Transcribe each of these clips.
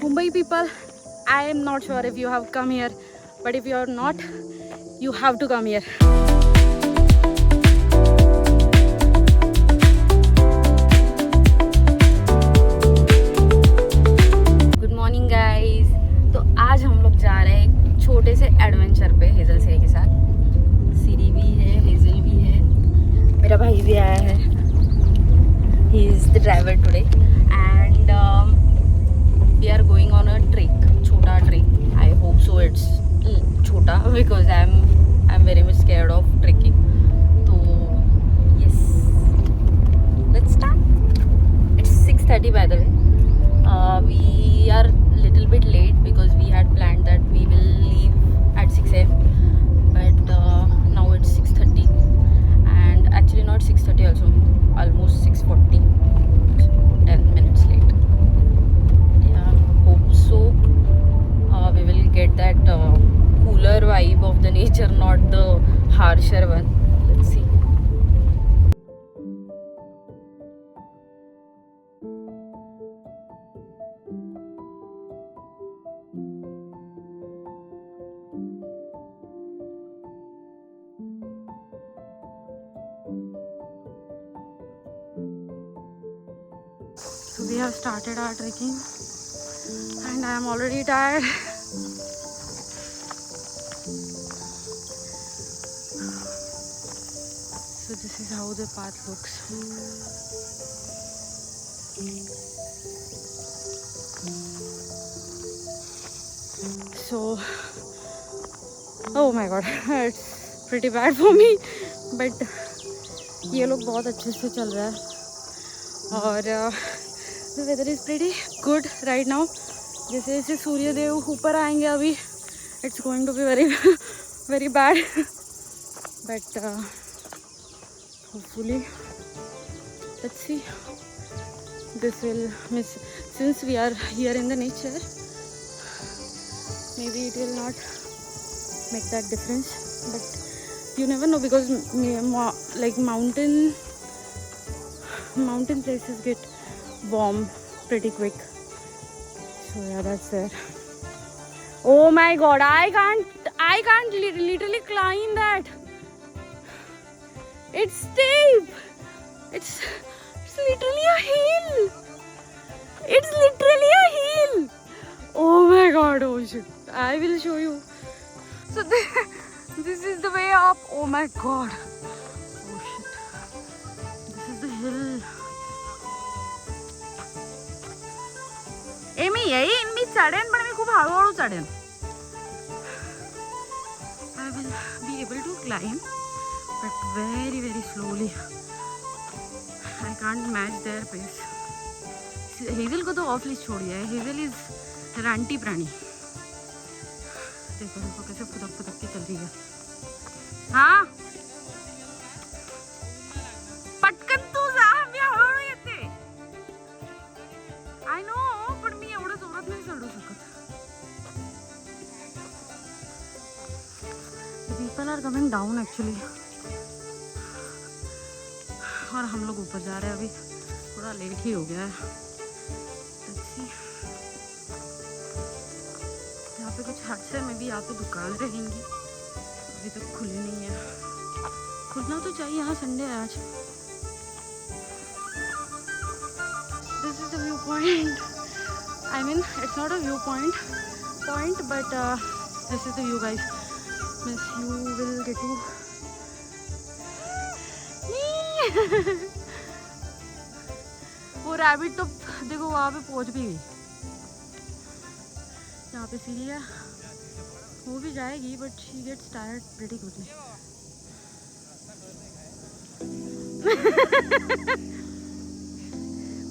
Mumbai people, I am not sure if you have come here, but if you are not, you have to come here. Good morning guys. तो आज हम लोग जा रहे हैं एक छोटे से एडवेंचर पे हेजल से के साथ. सीरी भी है, हेजल भी है, मेरा भाई भी आया है. He is the driver today and we are going on a trek. छोटा trek. I hope so it's छोटा because I'm very much scared of trekking. तो yes, let's start. It's 6:30 by the way. We are little bit late because we had planned that we will leave at 6 a.m. but now it's 6:30 and actually not 6:30 also, almost 6:40, so 10 minutes late. Yeah, hope so we will get that cooler vibe of the nature, not the harsher one. Let's see. So we have started our trekking and I am already tired. So this is how the path looks. So, oh my god, it's pretty bad for me, but ये लोग बहुत अच्छे से चल रहा है और the weather is pretty good right now. जैसे जैसे सूर्य देव ऊपर आएंगे अभी it's going to be very very bad but hopefully let's see. This will miss, since we are here in the nature, maybe it will not make that difference, but you never know because like mountain places get warm pretty quick. So yeah, that's there. Oh my god, I can't literally climb that. It's steep. It's literally a hill. It's literally a hill. Oh my god, oh shit. I will show you. So this is the way up. Oh my god. Oh shit. This is the hill. मी चढेन पण मी खूप हळूहळू चढेन. I will be able to climb but very very slowly. I can't match their pace. Hazel को तो of list छोड़ दिया है. Hazel is Ranti प्राणी. देखो देखो कैसे फुदक फुदक के चल रही है. हाँ पटकन तू जा, मी हळूहळू येते. I know, पण मी एवढं जोरात नाही चढू शकत. People are coming down actually. और हम लोग ऊपर जा रहे हैं. अभी थोड़ा लेट ही हो गया है. यहाँ पे कुछ हादसे में भी यहाँ पे दुकान रहेंगी, अभी तक खुली नहीं है. खुलना तो चाहिए, यहाँ संडे है आज. This is the viewpoint. I mean, it's not a viewpoint but this is the view guys. Means you will get to वो रैबिट तो देखो वहाँ पे पहुँच भी गई. यहाँ पे सीढ़ी है, वो भी जाएगी but she gets tired pretty quickly.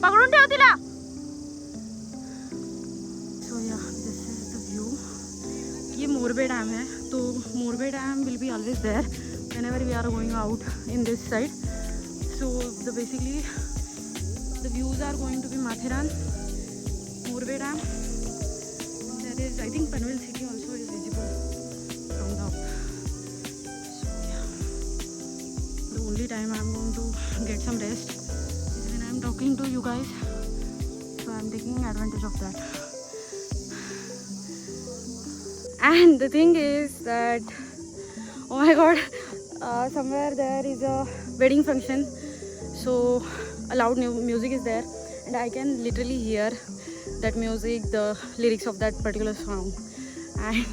पकडून ठेव तिला. सो या दिस इज द व्यू. ये मोरबे डैम है, तो Morbe dam will be always there whenever we are going out in this side. So basically the views are going to be Mathiran, Morbe Dam. There is, I think, Panvel city also is visible from the up. So yeah, the only time I am going to get some rest is when I am talking to you guys. So I am taking advantage of that. And the thing is that, oh my god, somewhere there is a wedding function, so a loud music is there, and I can literally hear that music, the lyrics of that particular song, and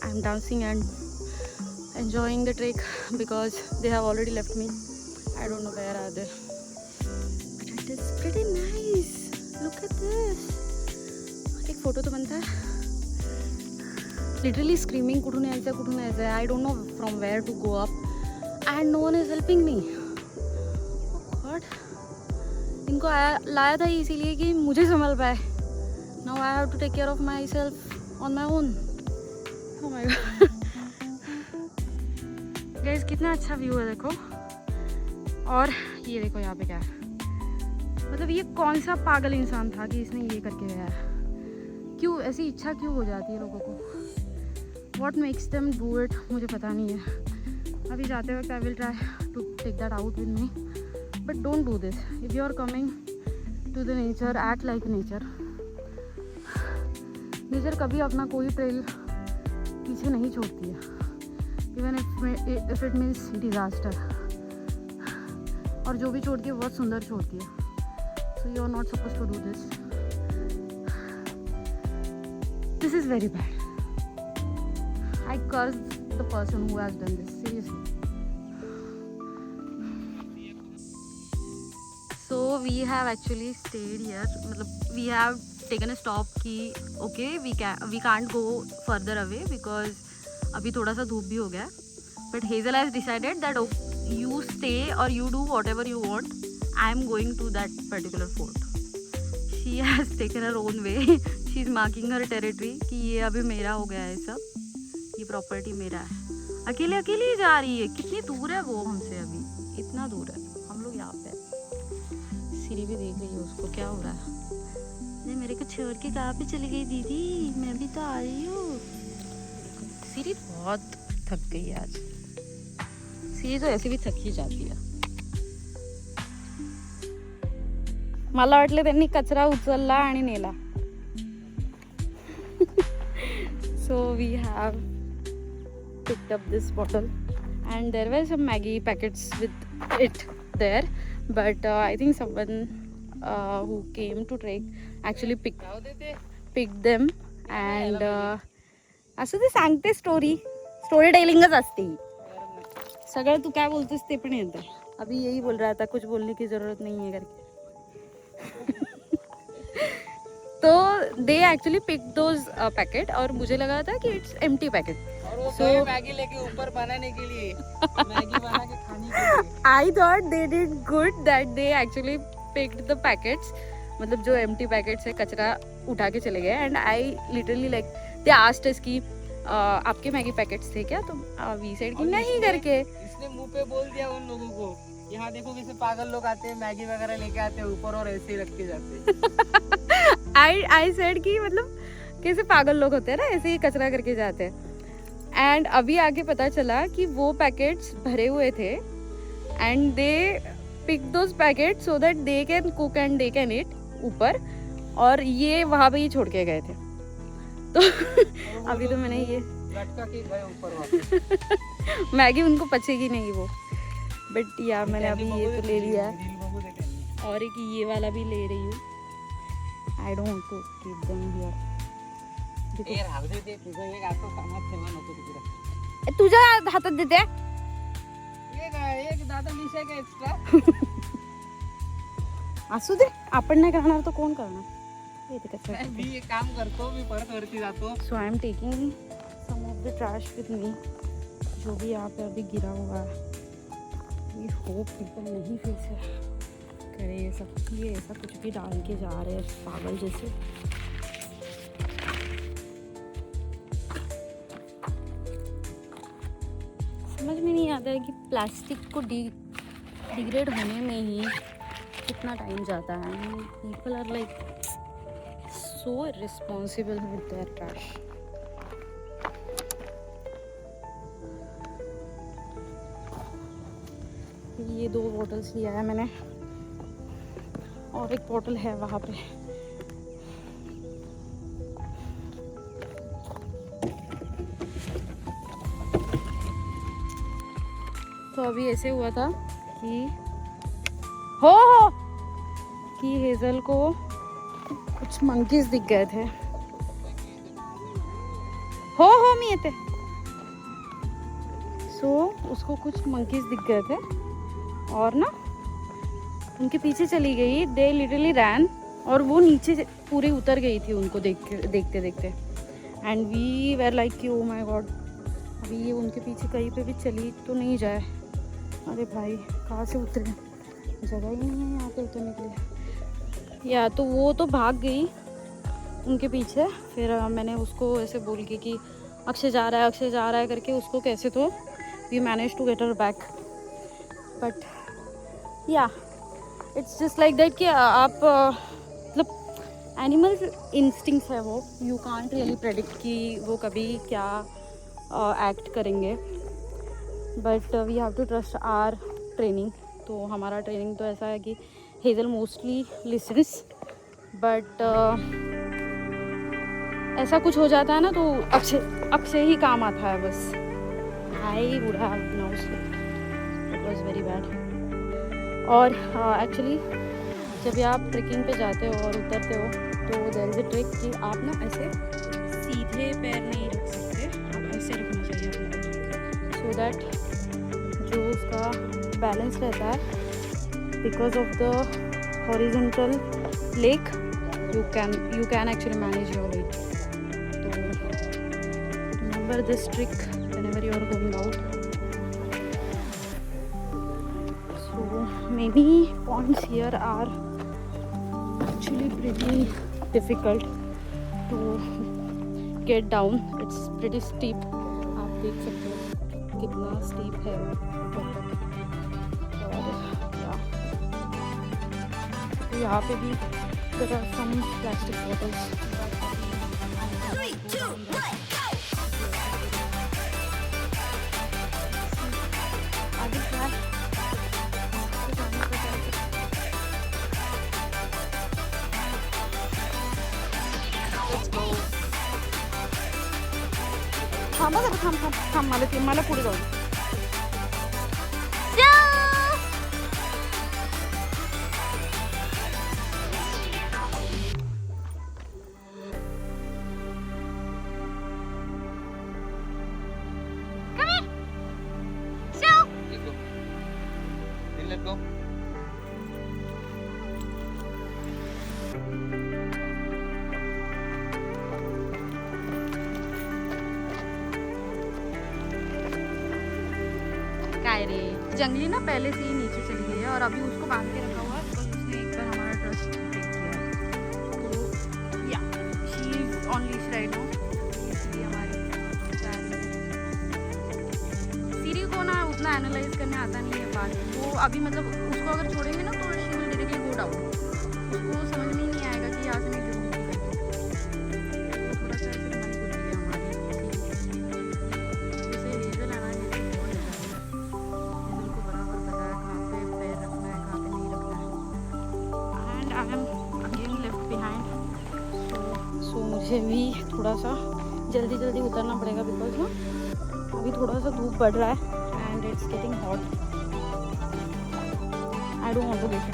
I'm dancing and enjoying the trek because they have already left me. I don't know where are they, but it is pretty nice. Look at this. एक photo तो बनता है. Literally screaming कुठून यायचं. I don't know from where to go up, and no one is helping me. Oh God. इनको लाया था इसीलिए कि मुझे संभल पाए. Now I have to take care of myself on my own. Oh my God. Guys, कितना अच्छा view है देखो. और ये देखो यहाँ पे क्या है. मतलब ये कौन सा पागल इंसान था कि इसने ये करके गया है. क्यों ऐसी इच्छा क्यों हो जाती है लोगों को. What makes them do it मुझे पता नहीं है. अभी जाते वक्त I will try to take that out with me, but don't do this. If you are coming to the nature, act like nature. Nature कभी अपना कोई ट्रेल पीछे नहीं छोड़ती है, even if it means disaster. और जो भी छोड़ती है बहुत सुंदर छोड़ती है. So you are not suppose to do this. This is very bad. I curse the person who has done this, seriously. So we have actually stayed here. We have taken a stop कि okay we can't go further away because अभी थोड़ा सा धूप भी हो गया. But Hazel has decided that you stay or you do whatever you want. I am going to that particular fort. She has taken her own way. She is marking her territory कि ये अभी मेरा हो गया है सब. ये property मेरा है. अकेले अकेले ही जा रही है. कितनी दूर है वो हमसे. अभी इतना दूर है. हम लोग यहाँ पे. सीरी भी देख रही है उसको क्या हो रहा है. नहीं मेरे को छोड़ के कहाँ पे चली गई दीदी. मैं भी तो आ रही हूँ. सीरी बहुत थक गई है आज. सीरी तो ऐसे भी थक ही जाती है. मला वाटलं त्यांनी कचरा उचलला आणि नेला. So we have picked up this bottle, and there were some Maggi packets with it there, but I think someone who came to trek actually picked them, and असं ते सांगते स्टोरी टेलिंगच असते. सगळं तू क्या बोलतेस ते पण येतं. अभी यही बोल रहा था कुछ बोलने की जरूरत नहीं है करके. तो they actually pick those packet और मुझे लगा था कि it's empty packet. So Maggi लेके ऊपर बनाने के लिए मैगी बना के खाने के लिए. I thought they did good that they actually picked the packets. मतलब जो एम्प्टी पैकेट्स है कचरा उठा के चले गए. And I literally like they asked us कि आपके मैगी पैकेट्स थे क्या. तो वी सेड कि नहीं करके. इसने मुंह पे बोल दिया उन लोगों को. यहाँ देखो कैसे पागल लोग आते हैं मैगी वगैरह लेके आते हैं ऊपर और ऐसे ही रख के जाते हैं. आई सेड कि मतलब कैसे पागल लोग होते हैं ना ऐसे ही कचरा करके जाते हैं. एंड अभी आगे पता चला कि वो पैकेट्स भरे हुए थे. And they pick those packet so that they can cook and they can eat ऊपर. और ये वहाँ पे ही छोड़ के गए थे. तो अभी तो मैंने ये लटका के गए ऊपर. मैगी उनको पचेगी नहीं वो. बट यार मैंने अभी ये तो ले लिया है. और एक ये वाला भी ले रही हूँ. I don't want to keep them here. तुझ्या हातात देते. एक दादा मिस आहे का एक्स्ट्रा. असू दे आपण नाही करणार तर कोण करणार. मी एक काम करतो. मी परत वरती जातो. So I am taking some of the trash with me. जो भी यहाँ पे अभी गिरा हुआ है. We hope people नहीं फिर से करे ये सब. ये ऐसा कुछ भी डाल के जा रहे हैं पागल जैसे. समझ में नहीं आता है कि प्लास्टिक को डिग्रेड होने में ही कितना टाइम जाता है. People are like so responsible with their trash. ये 2 बॉटल्स लिया है मैंने और एक बॉटल है वहाँ पे. तो अभी ऐसे हुआ था कि हो कि हेज़ल को कुछ मंकीज दिख गए थे। हो मियते सो उसको कुछ मंकीज दिख गए थे और ना उनके पीछे चली गई। दे लिटरली रैन और वो नीचे पूरी उतर गई थी उनको देखते देखते। एंड वी वेर लाइक कि ओ माय गॉड, अभी ये उनके पीछे कहीं पे भी चली तो नहीं जाए। अरे भाई कहाँ से उतरे, जगह ही नहीं है यहाँ पे उतरने के लिए। या तो वो तो भाग गई उनके पीछे। फिर मैंने उसको ऐसे बोल के कि अक्षय जा रहा है करके उसको कैसे तो we manage to get her back. But yeah it's just like that कि आप मतलब एनिमल इंस्टिंक्ट्स है वो, यू कांट रियली प्रेडिक्ट कि वो कभी क्या एक्ट करेंगे। But we have to trust our training. तो हमारा ट्रेनिंग तो ऐसा है कि हेज़ल मोस्टली लिसन्स, बट ऐसा कुछ हो जाता है ना तो अक्षय ही काम आता है बस। I would have now slipped, it was very bad. और एक्चुअली जब भी आप ट्रेकिंग पे जाते हो और उतरते हो तो देयर इज़ अ ट्रिक कि आप ना ऐसे सीधे पैर नहीं रख सकते, आप ऐसे रखना चाहिए अपना, सो दैट जो उसका बैलेंस रहता है because of the horizontal leg you can actually manage your weight. तो remember this trick whenever you are going out. Many points here are actually pretty difficult to get down. It's pretty steep. आप देख सकते हो कितना steep है ऊपर तक। और यहाँ पे भी there are some plastic bottles. 3, 2, 1, go! आगे क्या? थांब मला पुढे जाऊ। Let's go. काय रे, जंगली ना पहले से ही नीचे चली गई है और अभी उसको बांध के रखा हुआ है बिकॉज उसने एक बार हमारा ट्रस्ट ब्रेक किया है। तो या she is on leash right now. इसलिए हमारी सीरी को ना उतना एनालाइज करने आता नहीं है बात। वो अभी मतलब उसको अगर छोड़ेंगे ना तो she will directly go down. उसको समझ में ही नहीं आएगा कि यहाँ से मैं गिरूँगी करके। तो थोड़ा सा ऐसे मन खुल गया हमारी। जैसे हेज़ल है ना, हेज़ल बहुत है, हेज़ल को बराबर पता है कहाँ पे पैर रखना है कहाँ पे नहीं रखना है। And I am again left behind. So मुझे भी थोड़ा सा जल्दी उतरना पड़ेगा बिकॉज ना अभी थोड़ा सा धूप बढ़ रहा है and it's getting hot. I don't want to get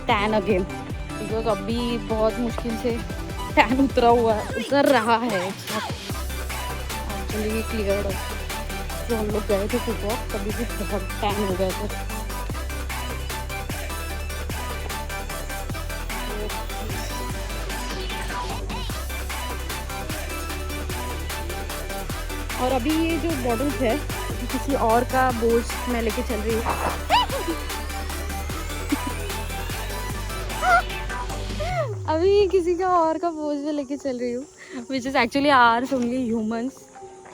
tan again because अभी बहुत मुश्किल से टैन उतर रहा है। एक्चुअली क्लियर जो हम लोग गए थे सुबह तभी भी बहुत टैन हो गए थे। और अभी ये जो बॉटल्स है किसी और का बोझ मैं लेके चल रही हूँ। अभी किसी का और का बोझ में लेके चल रही हूँ which is actually ours only humans.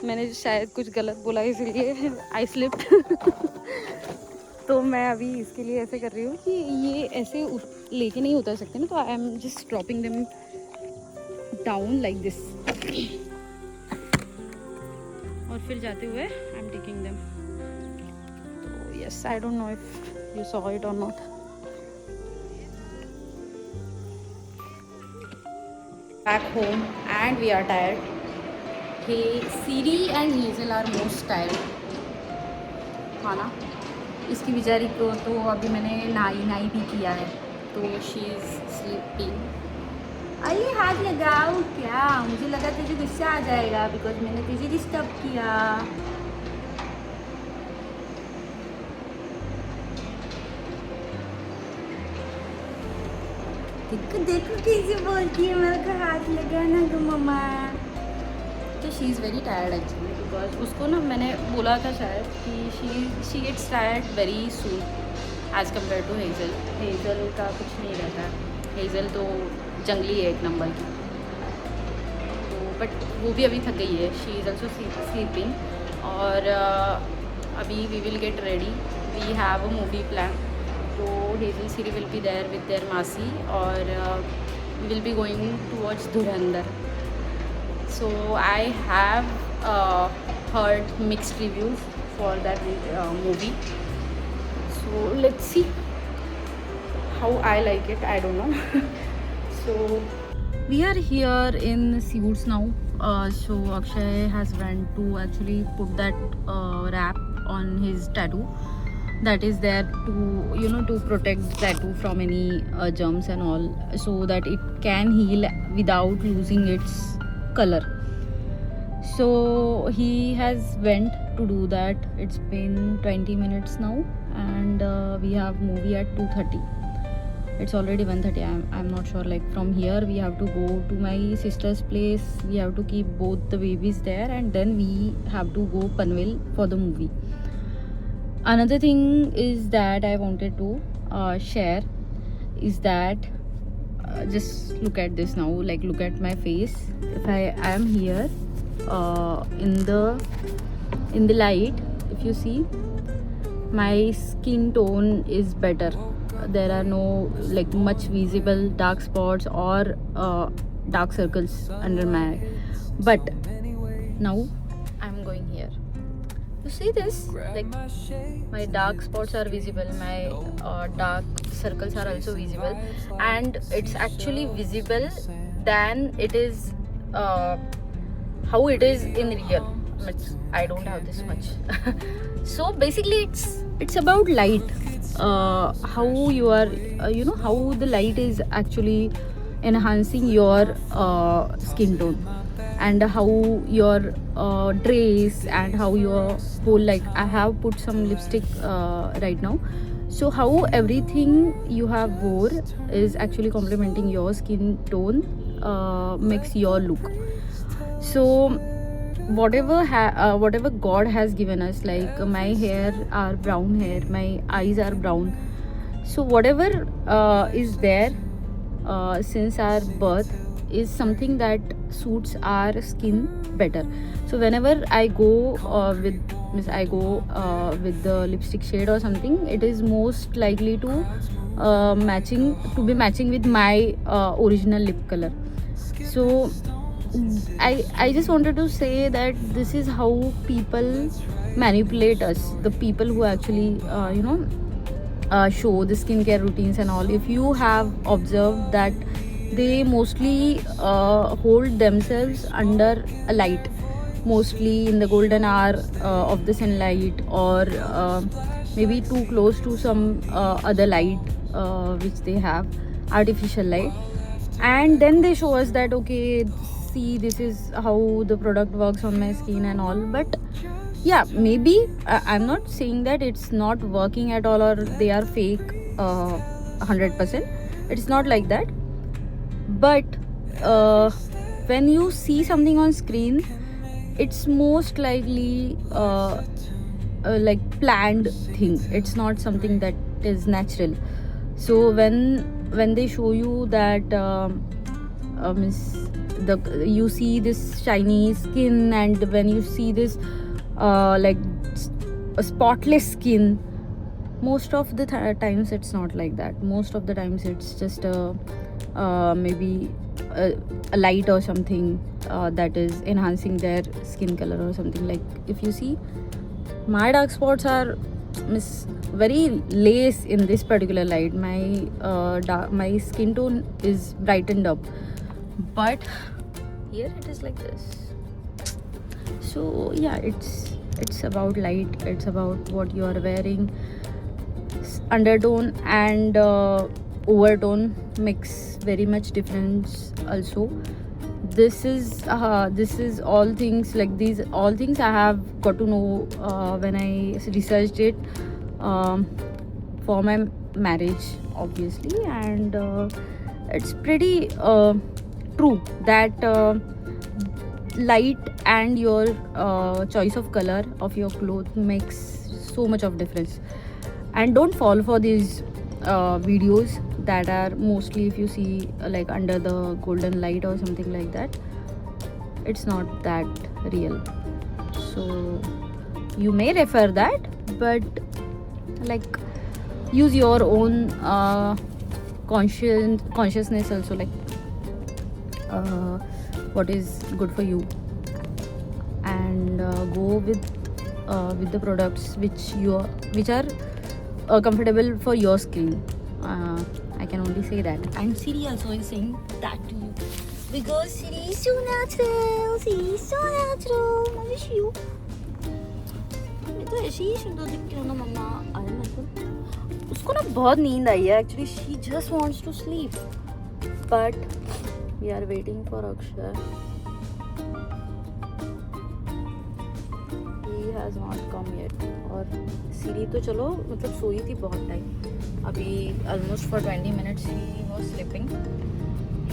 मैंने शायद कुछ गलत बोला इसलिए आई स्लिप्ड। तो मैं अभी इसके लिए ऐसे कर रही हूँ कि ये ऐसे लेके नहीं उतर सकते ना, तो I am just dropping them down like this और फिर जाते हुए आई एम टेकिंग देम। तो yes, I don't know if you saw it और not. Back home and we are tired. Hey, Siri and Hazel are most tired. खाना इसकी बेचारी को तो अभी मैंने नाई भी किया है, तो शी इज़ स्लीपिंग। अरे हाथ लगाओ क्या, मुझे लगा तुझे गुस्सा आ जाएगा बिकॉज मैंने तुझे डिस्टर्ब किया। देखो देखो कैसे बोलती है, मेरे को हाथ लगाना गो मम्मा। तो she is very tired actually, because उसको ना मैंने बोला था शायद कि she gets tired very soon as compare to Hazel. Hazel का कुछ नहीं रहता, हेज़ल तो जंगली है एक नंबर की, तो बट वो भी अभी थक गई है। She is also sleeping. और अभी we will get ready, we have a movie plan. तो हेज़ल सिरी will be there with their मासी, और we will be going to watch Dhurandhar. So I have heard mixed reviews for that movie. So let's see how I like it. I don't know. So we are here in Seawoods now. So Akshay has went to actually put that wrap on his tattoo. That is there to to protect the tattoo from any germs and all, so that it can heal without losing its color. So he has went to do that. It's been 20 minutes now, and we have movie at 2:30. It's already 1:30. I'm not sure, like from here we have to go to my sister's place. We have to keep both the babies there, and then we have to go Panvel for the movie. Another thing is that I wanted to share is that just look at this now, like look at my face. If I am here in the light, if you see, my skin tone is better. There are no like much visible dark spots or dark circles under my eye. But now I'm going here. You see this? Like my dark spots are visible, my dark circles are also visible, and it's actually visible than it is how it is in real. But I don't have this much. So basically it's about light, how you are how the light is actually enhancing your skin tone, and how your dress and how your whole, like I have put some lipstick right now, so how everything you have wore is actually complementing your skin tone, makes your look. So whatever God has given us, like my hair are brown hair, my eyes are brown, so whatever is there since our birth is something that suits our skin better. So whenever I go with the lipstick shade or something, it is most likely to be matching with my original lip color. So I just wanted to say that this is how people manipulate us, the people who actually show the skincare routines and all. If you have observed that they mostly hold themselves under a light, mostly in the golden hour of the sunlight, or maybe too close to some other light which they have, artificial light, and then they show us that okay, see, this is how the product works on my skin and all. But yeah, maybe I'm not saying that it's not working at all or they are fake 100%. It's not like that. But when you see something on screen, it's most likely like planned thing. It's not something that is natural. So when they show you that you see this shiny skin, and when you see this like a spotless skin, most of the times it's not like that. Most of the times it's just maybe a light or something that is enhancing their skin color or something. Like if you see, my dark spots are very less in this particular light. My skin tone is brightened up, but here it is like this. So yeah, it's about light, it's about what you are wearing, undertone and overtone makes very much difference also. This is all things, like these all things I have got to know when I researched it for my marriage obviously, and it's pretty true that light and your choice of color of your clothes makes so much of difference. And don't fall for these videos that are mostly, if you see like under the golden light or something like that, it's not that real. So you may refer that, but like use your own consciousness also, like what is good for you, and go with the products which are comfortable for your skin. I can only say that. And Siri also is saying that to you, because Siri is so natural. Siri is so natural. I wish you. मैं तो ऐसे ही सुंदर दिखती हूँ ना मम्मा। अरे मतलब उसको ना बहुत नींद आई है actually. She just wants to sleep, but we are waiting for Akshay. He has not come yet. और सीरी तो चलो मतलब सोई थी बहुत टाइम, अभी almost for 20 minutes he was sleeping.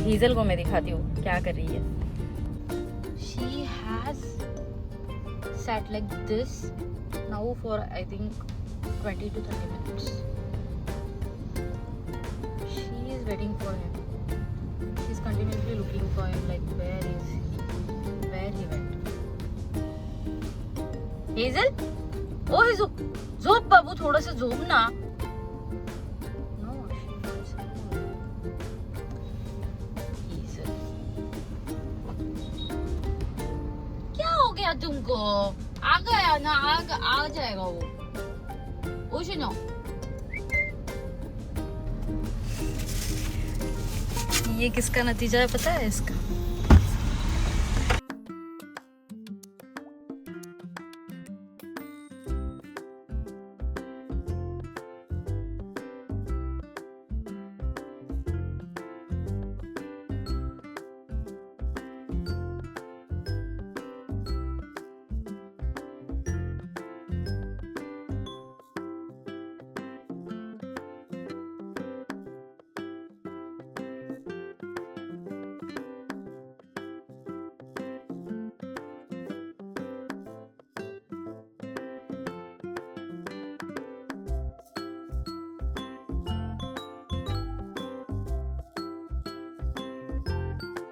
Hazel को मैं दिखाती हूँ क्या कर रही है. She has sat like this now for I think 20 to 30 minutes. She is waiting for him. She's continuously looking for him, like where is he? Where he went? Hazel? Oh Hazel, झोप बाबू, थोड़ा सा झोप ना. No, she wants him. Hazel, क्या हो गया तुमको? आ गया ना, आ जाएगा वो. ओशनो, ये किसका नतीजा है पता है? इसका